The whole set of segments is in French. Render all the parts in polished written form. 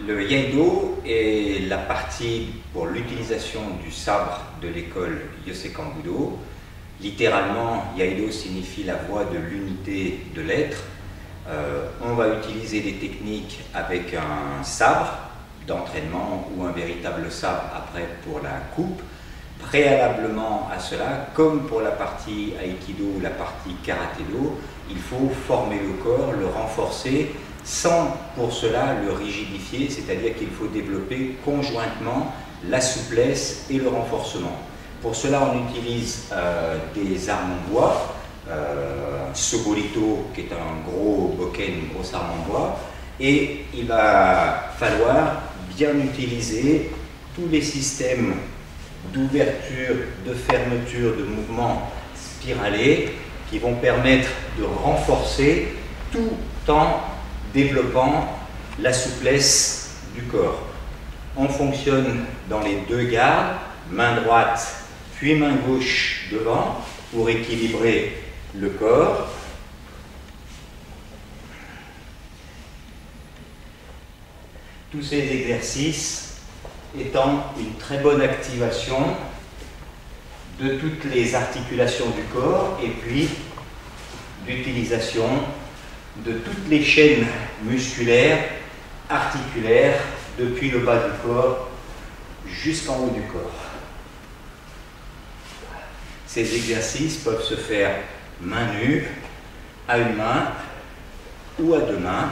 Le Iaido est la partie pour l'utilisation du sabre de l'école Yosekan Budo. Littéralement, Iaido signifie la voie de l'unité de l'être. On va utiliser des techniques avec un sabre d'entraînement ou un véritable sabre après pour la coupe. Préalablement à cela, comme pour la partie Aikido ou la partie Karaté-Do, il faut former le corps, le renforcer, sans pour cela le rigidifier, c'est-à-dire qu'il faut développer conjointement la souplesse et le renforcement. Pour cela, on utilise des armes en bois, un sobolito qui est un gros bokken, une grosse arme en bois, et il va falloir bien utiliser tous les systèmes d'ouverture, de fermeture, de mouvement spiralé qui vont permettre de renforcer tout en développant la souplesse du corps. On fonctionne dans les deux gardes, main droite puis main gauche devant pour équilibrer le corps. Tous ces exercices étant une très bonne activation de toutes les articulations du corps et puis d'utilisation de toutes les chaînes musculaires, articulaires, depuis le bas du corps jusqu'en haut du corps. Ces exercices peuvent se faire main nue, à une main ou à deux mains.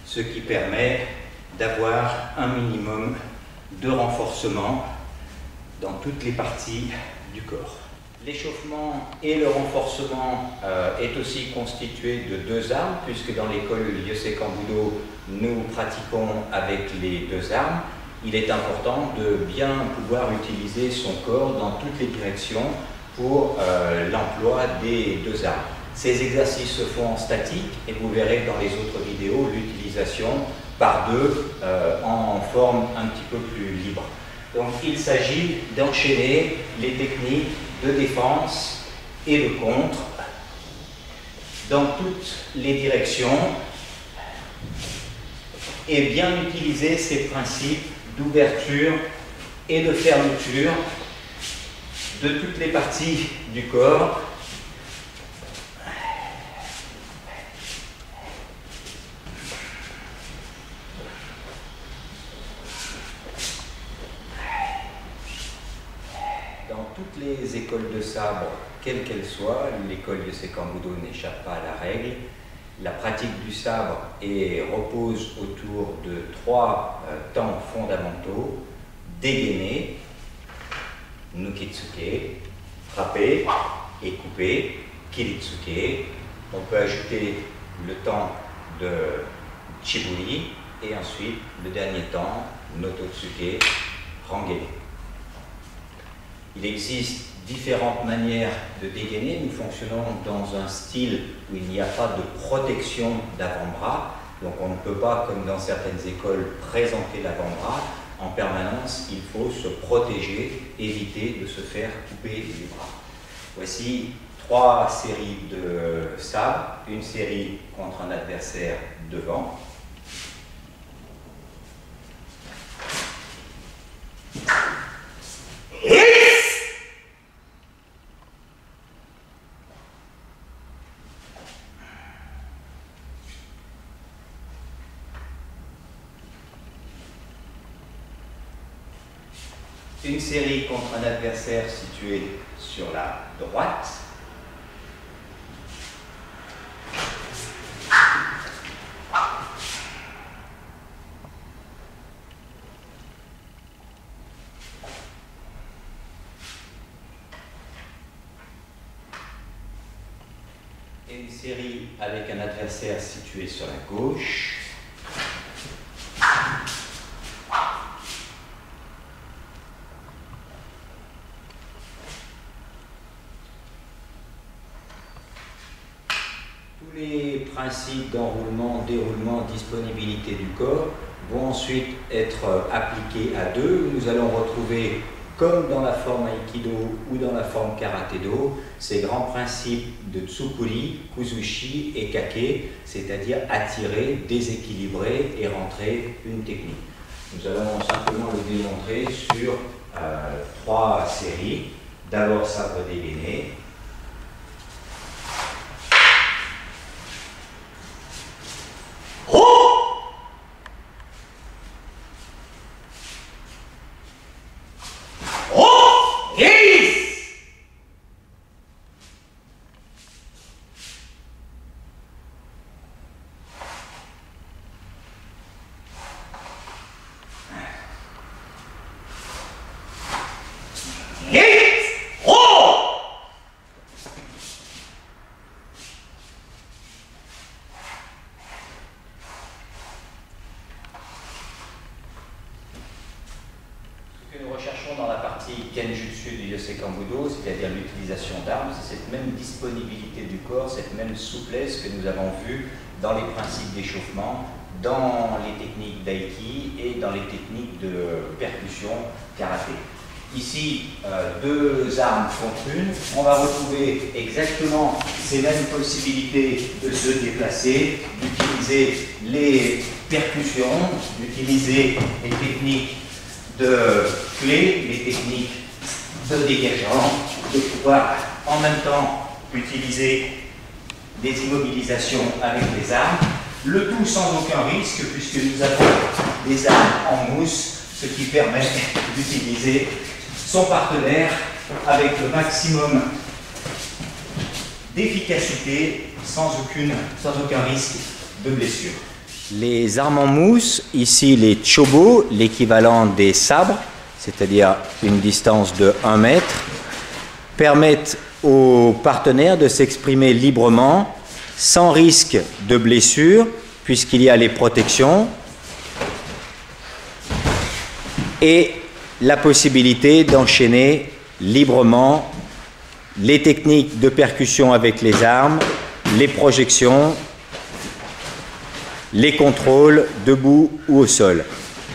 Ce qui permet d'avoir un minimum de renforcement dans toutes les parties du corps. L'échauffement et le renforcement est aussi constitué de deux armes, puisque dans l'école Yosekan Budo, nous pratiquons avec les deux armes. Il est important de bien pouvoir utiliser son corps dans toutes les directions pour l'emploi des deux armes. Ces exercices se font en statique et vous verrez dans les autres vidéos l'utilisation par deux en forme un petit peu plus libre. Donc il s'agit d'enchaîner les techniques de défense et de contre dans toutes les directions et bien utiliser ces principes d'ouverture et de fermeture de toutes les parties du corps. Dans toutes les écoles de sabre, quelles qu'elles soient, l'école Yosekan Budo n'échappe pas à la règle. La pratique du sabre repose autour de trois temps fondamentaux: dégainer, nukitsuke, frapper et couper, kiritsuke. On peut ajouter le temps de chiburi et ensuite le dernier temps, nototsuke, rangene. Il existe différentes manières de dégainer. Nous fonctionnons dans un style où il n'y a pas de protection d'avant-bras. Donc on ne peut pas, comme dans certaines écoles, présenter l'avant-bras. En permanence, il faut se protéger, éviter de se faire couper les bras. Voici trois séries de sabre. Une série contre un adversaire devant. Une série contre un adversaire situé sur la droite. Et une série avec un adversaire situé sur la gauche. Tous les principes d'enroulement, déroulement, disponibilité du corps vont ensuite être appliquées à deux. Nous allons retrouver, comme dans la forme Aikido ou dans la forme Karaté-Do, ces grands principes de Tsukuri, Kuzushi et Kake, c'est-à-dire attirer, déséquilibrer et rentrer une technique. Nous allons simplement le démontrer sur 3 séries. D'abord sabre dégainé. Dans la partie Kenjutsu du Yosekan Budo, c'est-à-dire l'utilisation d'armes, c'est cette même disponibilité du corps, cette même souplesse que nous avons vue dans les principes d'échauffement, dans les techniques d'aiki et dans les techniques de percussion karaté. Ici, 2 armes font une. On va retrouver exactement ces mêmes possibilités de se déplacer, d'utiliser les percussions, d'utiliser les techniques de clés, les techniques de dégagement, de pouvoir en même temps utiliser des immobilisations avec les armes, le tout sans aucun risque puisque nous avons des armes en mousse, ce qui permet d'utiliser son partenaire avec le maximum d'efficacité sans aucun risque de blessure. Les armes en mousse, ici les chobo, l'équivalent des sabres, c'est-à-dire une distance de 1 mètre, permettent aux partenaires de s'exprimer librement, sans risque de blessure, puisqu'il y a les protections, et la possibilité d'enchaîner librement les techniques de percussion avec les armes, les projections, les contrôles debout ou au sol.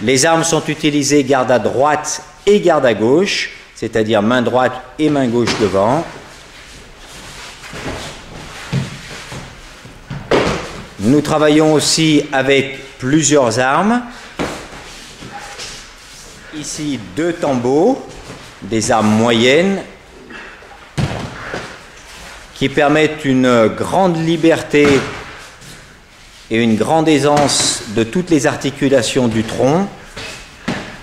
Les armes sont utilisées garde à droite et garde à gauche, c'est-à-dire main droite et main gauche devant. Nous travaillons aussi avec plusieurs armes. Ici 2 tambours, des armes moyennes, qui permettent une grande liberté et une grande aisance de toutes les articulations du tronc,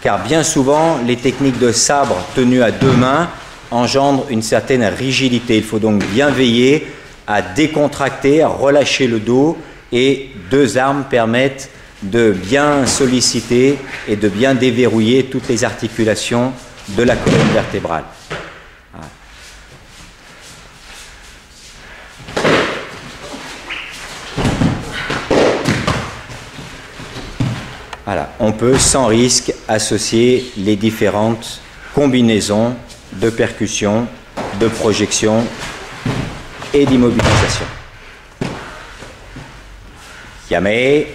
car bien souvent, les techniques de sabre tenues à 2 mains engendrent une certaine rigidité. Il faut donc bien veiller à décontracter, à relâcher le dos, et 2 armes permettent de bien solliciter et de bien déverrouiller toutes les articulations de la colonne vertébrale. Voilà, on peut sans risque associer les différentes combinaisons de percussion, de projection et d'immobilisation. Yame.